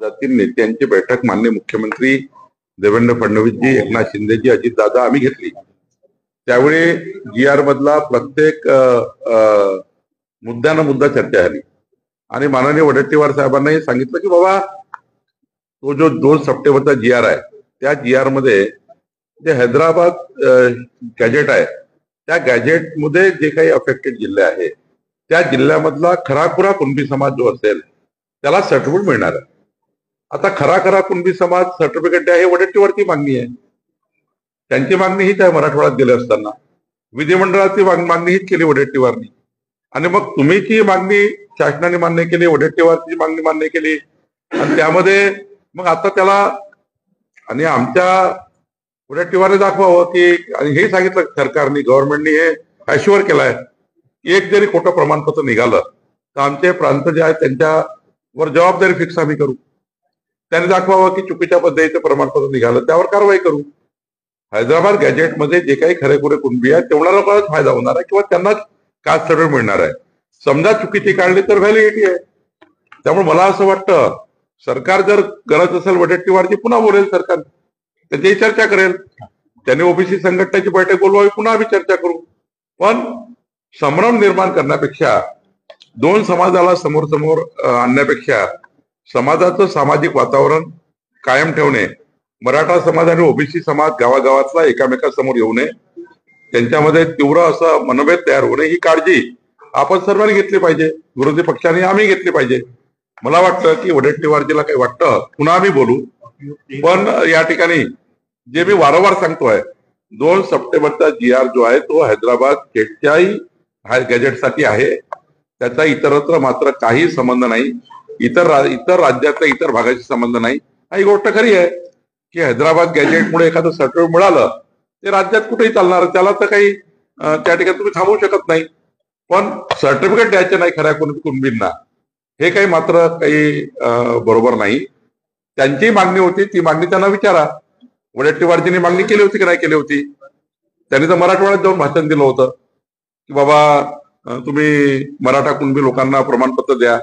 राज्यातील नेत्यांची बैठक माननीय मुख्यमंत्री देवेंद्र फडणवीसजी, एकनाथ शिंदेजी, अजितदादा आम्ही घेतली। त्यावेळी जी आर मधला प्रत्येक मुद्द्यानं मुद्दा चर्चा झाली आणि माननीय वडेट्टीवार साहेबांनाही सांगितलं की बाबा तो जो 2 सप्टेंबरचा जी आर आहे त्या जी आर मध्ये जे हैदराबाद गॅजेट आहे त्या गॅजेट मध्ये जे काही अफेक्टेड जिल्हे आहेत त्या जिल्ह्यामधला खराखुरा कुणबी समाज जो असेल त्याला सर्टिफिकेट मिळणार आहे। आता खरा कुणबी समाज सर्टिफिकेट द्या हे वडेट्टीवारची मागणी आहे। त्यांची मागणी हीच आहे। मराठवाड्यात गेले असताना विधिमंडळाची मागणी हीच केली वडेट्टीवारनी आणि मग तुम्हीची मागणी शासनाने मान्य केली, वडेट्टीवारची मागणी मान्य केली आणि त्यामध्ये मग आता त्याला आणि आमच्या वडेट्टीवारने दाखवावं की आणि हे सांगितलं सरकारने, गव्हर्नमेंटने हे ॲश्युअर केलाय एक जरी खोटं प्रमाणपत्र निघालं तर आमचे प्रांत जे आहेत त्यांच्यावर जबाबदारी फिक्स आम्ही करू। त्यांनी दाखवावं की चुकीच्या पद्धतीचं प्रमाणपत्र निघालं त्यावर कारवाई करू। हैदराबाद गॅजेटमध्ये जे काही खरेखुरे कुणबी आहेत तेवढा लोकांनाच फायदा होणार आहे किंवा त्यांनाच कास्ट सर्टिफिकेट मिळणार आहे। समजा चुकीची काढली तर व्हॅलिडिटी आहे। त्यामुळे मला असं वाटतं सरकार जर गरज असेल वडेट्टीवारची पुन्हा बोलेल, सरकार त्याची चर्चा करेल, त्यांनी ओबीसी संघटनेची बैठक बोलवावी, पुन्हा आम्ही चर्चा करू। पण संभ्रम निर्माण करण्यापेक्षा 2 समाजाला समोर समोर आणण्यापेक्षा समाजाचं सामाजिक वातावरण कायम ठेवणे, मराठा समाज आणि ओबीसी समाज गावागावातला एकामेकासमोर येऊ नये, त्यांच्यामध्ये तीव्र असं मनभेद तयार होणे ही काळजी आपण सर्वांनी घेतली पाहिजे, विरोधी पक्षांनी आम्ही घेतली पाहिजे। मला वाटतं की वडेट्टीवारजीला काही वाटतं पुन्हा आम्ही बोलू, पण या ठिकाणी जे मी वारंवार सांगतोय 2 सप्टेंबरचा जी आर जो आहे तो हैदराबाद गेटच्याही गॅजेटसाठी आहे, त्याचा इतरत्र मात्र काही संबंध नाही, इतर राज्यातल्या इतर भागाशी संबंध नाही। ही गोष्ट खरी आहे की हैदराबाद गॅजेटमुळे एखादं सर्टिफिकेट मिळालं ते राज्यात कुठेही चालणार, त्याला तर काही त्या ठिकाणी तुम्ही थांबवू शकत नाही, पण सर्टिफिकेट द्यायचे नाही खऱ्या कुणबींना हे काही मात्र काही बरोबर नाही। त्यांची मागणी होती ती मागणी त्यांना विचारा, वडेट्टीवारजींनी मागणी केली होती की नाही केली होती। त्यांनी तर मराठवाड्यात जाऊन भाषण दिलं होतं की बाबा तुम्ही मराठा कुणबी लोकांना प्रमाणपत्र द्या।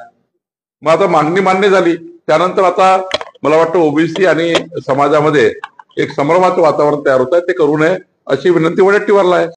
मग आता मागणी मान्य झाली त्यानंतर आता मला वाटतं ओबीसी आणि समाजामध्ये एक संभ्रमाचं वातावरण तयार होत आहे, ते करू नये अशी विनंती वडेट्टीवारला आहे।